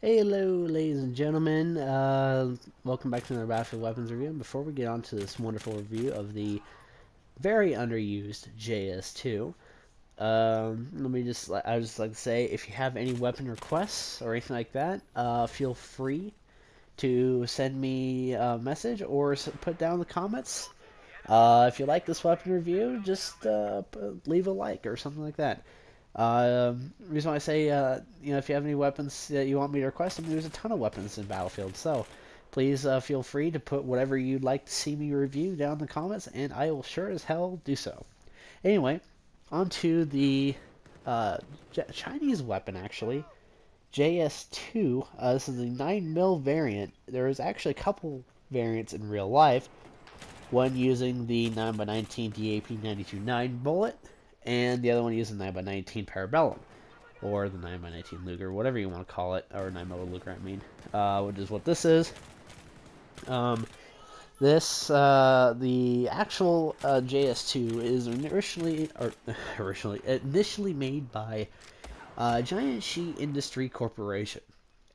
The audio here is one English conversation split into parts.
Hello, ladies and gentlemen. Welcome back to another Battlefield Weapons review. And before we get on to this wonderful review of the very underused JS2, I would just like to say, if you have any weapon requests or anything like that, feel free to send me a message or put down in the comments. If you like this weapon review, just leave a like or something like that. Reason why I say, if you have any weapons that you want me to request, I mean, there's a ton of weapons in Battlefield, so please feel free to put whatever you'd like to see me review down in the comments, and I will sure as hell do so. Anyway, on to the Chinese weapon, actually. JS2, this is the 9mm variant. There is actually a couple variants in real life. One using the 9x19 DAP-92-9 bullet, and the other one using 9x19 Parabellum, or the 9x19 Luger, whatever you want to call it, or 9mm Luger, I mean, which is what this is. The actual JS2 is initially made by Giant Shi Industry Corporation,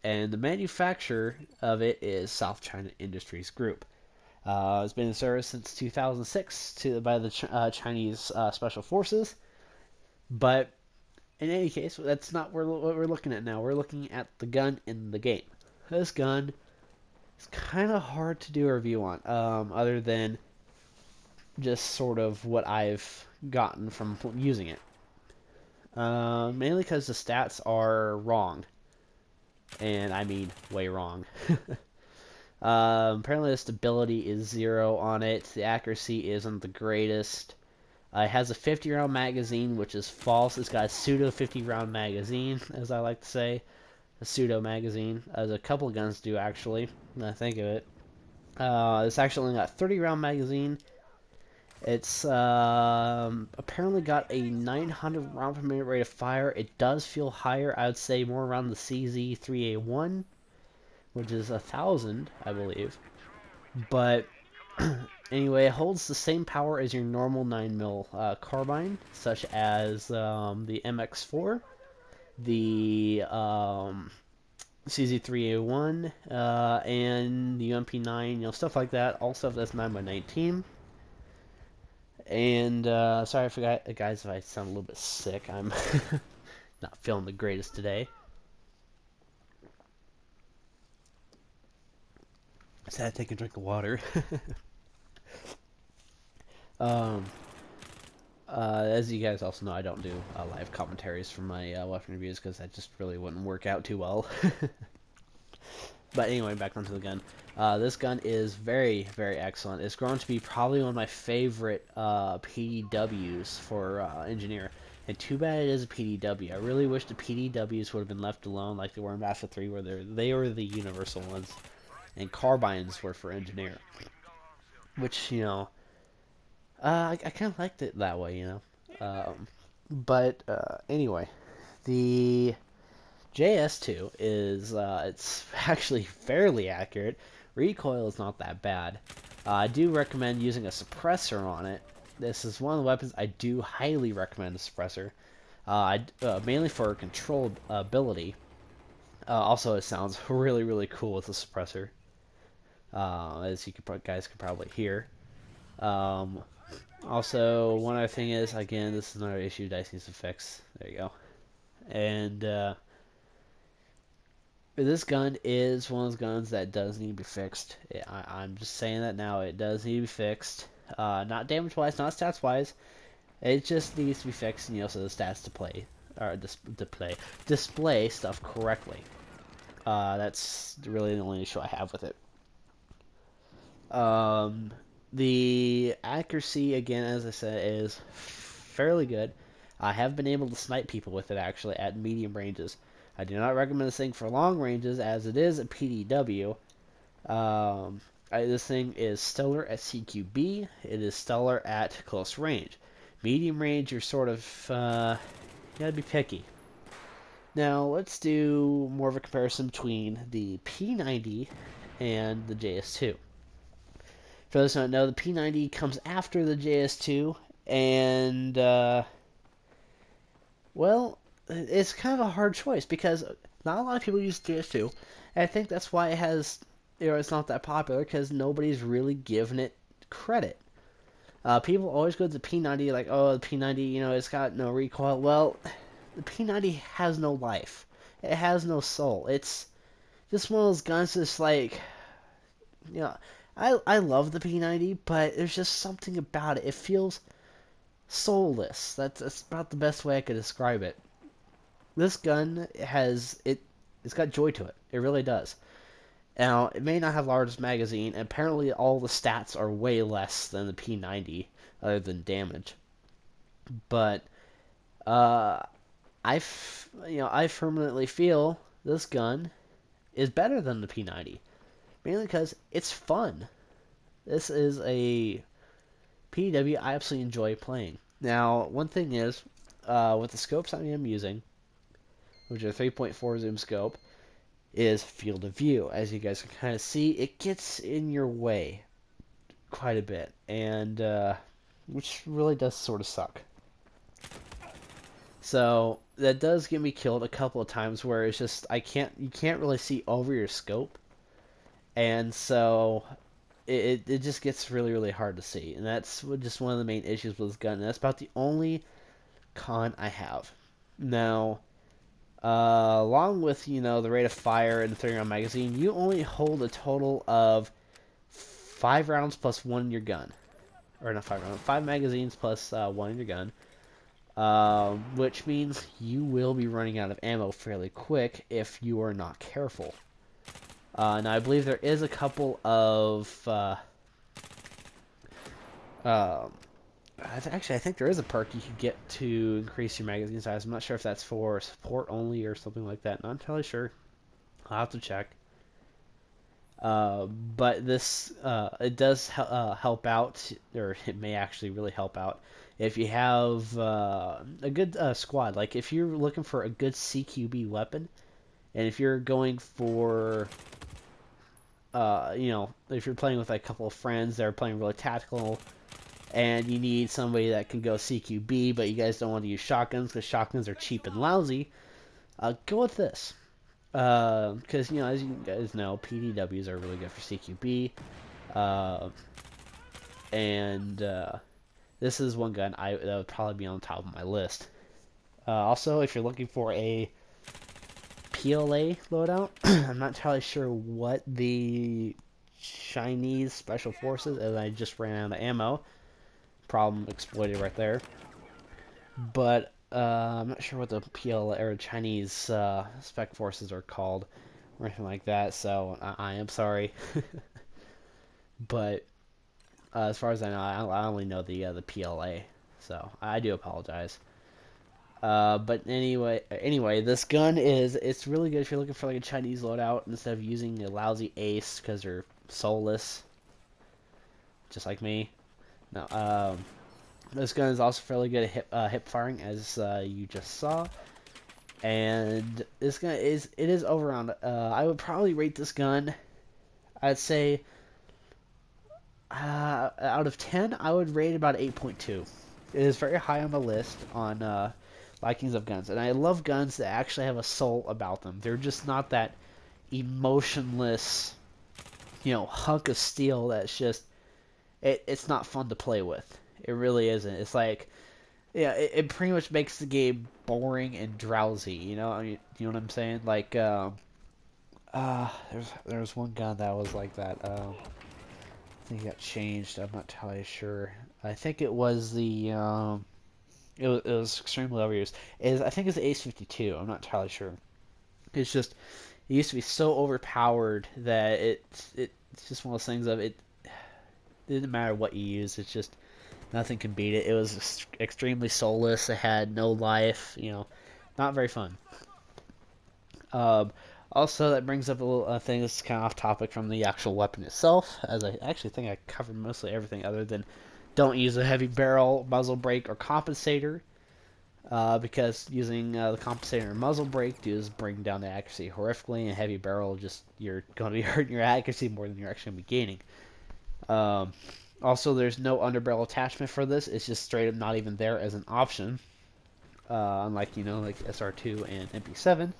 and the manufacturer of it is South China Industries Group. It's been in service since 2006 by the Chinese Special Forces. But in any case, that's not what we're looking at now. We're looking at the gun in the game. This gun is kind of hard to do a review on, other than just sort of what I've gotten from using it. Mainly because the stats are wrong. And I mean way wrong. Apparently the stability is 0 on it. The accuracy isn't the greatest. It has a 50-round magazine, which is false. It's got a pseudo 50-round magazine, as I like to say. A pseudo magazine, as a couple of guns do, actually, when I think of it. It's actually only got a 30-round magazine. It's apparently got a 900 round per minute rate of fire. It does feel higher. I would say more around the CZ3A1, which is 1,000, I believe. But anyway, it holds the same power as your normal 9mm carbine, such as the MX4, the CZ3A1, and the UMP9, stuff like that. All stuff that's 9x19. And sorry, I forgot, guys, if I sound a little bit sick. I'm not feeling the greatest today. So I had to take a drink of water. As you guys also know, I don't do live commentaries for my weapon reviews because that just really wouldn't work out too well. But anyway, back onto the gun. This gun is very, very excellent. It's grown to be probably one of my favorite PDWs for engineer. And too bad it is a PDW. I really wish the PDWs would have been left alone like they were in Battlefield 3, where they were the universal ones, and carbines were for engineer. Which, I kind of liked it that way, But anyway, the JS2 is it's actually fairly accurate. Recoil is not that bad. I do recommend using a suppressor on it. This is one of the weapons I do highly recommend a suppressor. Mainly for control ability. Also, it sounds really, really cool with a suppressor. As you guys can probably hear. Also, one other thing is, again, this is another issue DICE needs to fix. There you go. And this gun is one of those guns that does need to be fixed. I'm just saying that now. It does need to be fixed. Not damage-wise, not stats-wise. It just needs to be fixed, so the stats display stuff correctly. That's really the only issue I have with it. The accuracy, again, as I said, is fairly good. I have been able to snipe people with it, actually, at medium ranges. I do not recommend this thing for long ranges, as it is a PDW. This thing is stellar at CQB. It is stellar at close range. Medium range, you're sort of, you gotta be picky. Now, let's do more of a comparison between the P90 and the JS2. For those who don't know, the P90 comes after the JS2, and, well, it's kind of a hard choice, because Not a lot of people use JS2, and I think that's why it has, it's not that popular, because nobody's really given it credit. People always go to the P90 like, oh, the P90, it's got no recoil. Well, the P90 has no life. It has no soul. It's just one of those guns that's like, you know, I love the P90, but there's just something about it. It feels soulless. That's about the best way I could describe it. This gun it's got joy to it. It really does. Now, it may not have largest magazine, and apparently all the stats are way less than the P90, other than damage. But I permanently feel this gun is better than the P90, mainly because it's fun. This is a PW I absolutely enjoy playing. Now, one thing is, with the scopes I am using, which are 3.4 zoom scope, is field of view. As you guys can kind of see, it gets in your way quite a bit, and which really does sort of suck. So that does get me killed a couple of times where it's just you can't really see over your scope, and so it just gets really, really hard to see, and that's just one of the main issues with this gun, and that's about the only con I have. Now, along with, the rate of fire and the 30-round magazine, you only hold a total of 5 rounds plus 1 in your gun. Or not 5 rounds, 5 magazines plus 1 in your gun. Which means you will be running out of ammo fairly quick if you are not careful. Now, I believe there is a couple of... Actually, I think there is a perk you can get to increase your magazine size. I'm not sure if that's for support only or something like that. Not entirely sure. I'll have to check. But this, it does help out, or it may actually really help out, if you have a good squad. Like, if you're looking for a good CQB weapon, and if you're going for... if you're playing with like, a couple of friends that are playing really tactical, and you need somebody that can go CQB, but you guys don't want to use shotguns because shotguns are cheap and lousy, go with this. Because, as you guys know, PDWs are really good for CQB. And this is one gun that would probably be on top of my list. Also, if you're looking for a PLA loadout, I'm not entirely sure what the Chinese Special Forces, as I just ran out of ammo. Problem exploited right there. But I'm not sure what the PLA or Chinese spec forces are called or anything like that, so I am sorry. But as far as I know, I only know the PLA, so I do apologize. But anyway, this gun it's really good if you're looking for like a Chinese loadout instead of using a lousy ace because they're soulless, just like me. No, this gun is also fairly good at hip firing, as you just saw. And this gun is over on. I would probably rate this gun. I'd say out of 10, I would rate it about 8.2. It is very high on the list on likings of guns, and I love guns that actually have a soul about them. They're just not that emotionless, hunk of steel that's just. It's not fun to play with. It really isn't. It's like, yeah, it pretty much makes the game boring and drowsy. You know what I'm saying? Like, there's one gun that was like that. I think it got changed. I'm not entirely sure. I think it was the it was extremely overused. I think it's the Ace 52. I'm not entirely sure. It's just it used to be so overpowered that it's just one of those things of it. It didn't matter what you use. It's just nothing can beat it. It was extremely soulless. It had no life. Not very fun. Also, that brings up a little thing that's kind of off topic from the actual weapon itself, as I actually think I covered mostly everything other than don't use a heavy barrel, muzzle brake, or compensator, because using the compensator and muzzle brake does bring down the accuracy horrifically, and heavy barrel you're going to be hurting your accuracy more than you're actually going to be gaining. Also, there's no underbarrel attachment for this. It's just straight up not even there as an option. Unlike, like SR2 and MP7.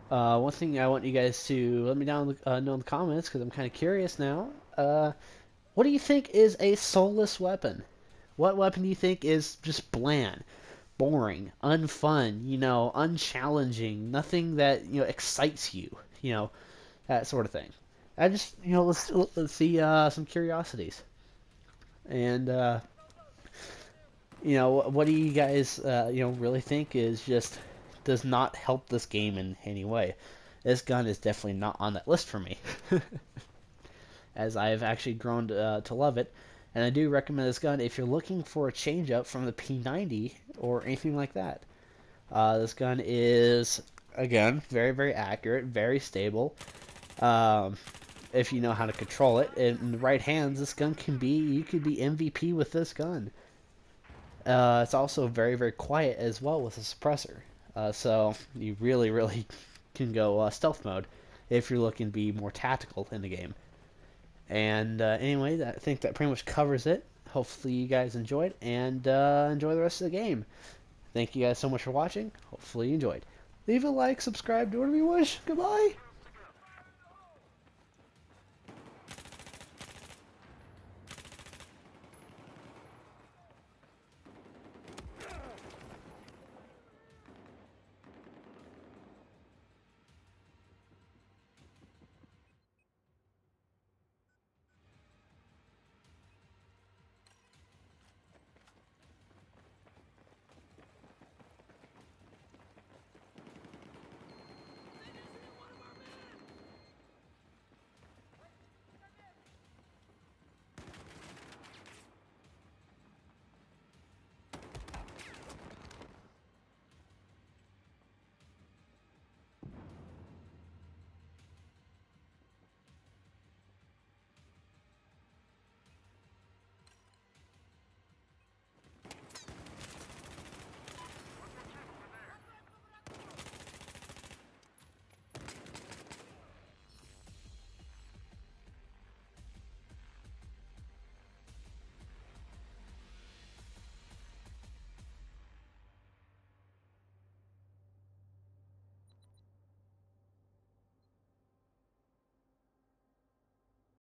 One thing I want you guys to let me down know in the comments because I'm kind of curious now. What do you think is a soulless weapon? What weapon do you think is just bland, boring, unfun, unchallenging, nothing that excites you, that sort of thing? I just let's see some curiosities, and what do you guys really think is just does not help this game in any way? This gun is definitely not on that list for me, as I've actually grown to love it. And I do recommend this gun if you're looking for a change up from the P90 or anything like that. This gun is, again, very, very accurate, very stable. Um, if you know how to control it. In the right hands, this gun you could be MVP with this gun. It's also very, very quiet as well with a suppressor. So you really, really can go stealth mode if you're looking to be more tactical in the game. And anyway, I think that pretty much covers it. Hopefully you guys enjoyed, and enjoy the rest of the game. Thank you guys so much for watching. Hopefully you enjoyed. Leave a like, subscribe, do whatever you wish. Goodbye!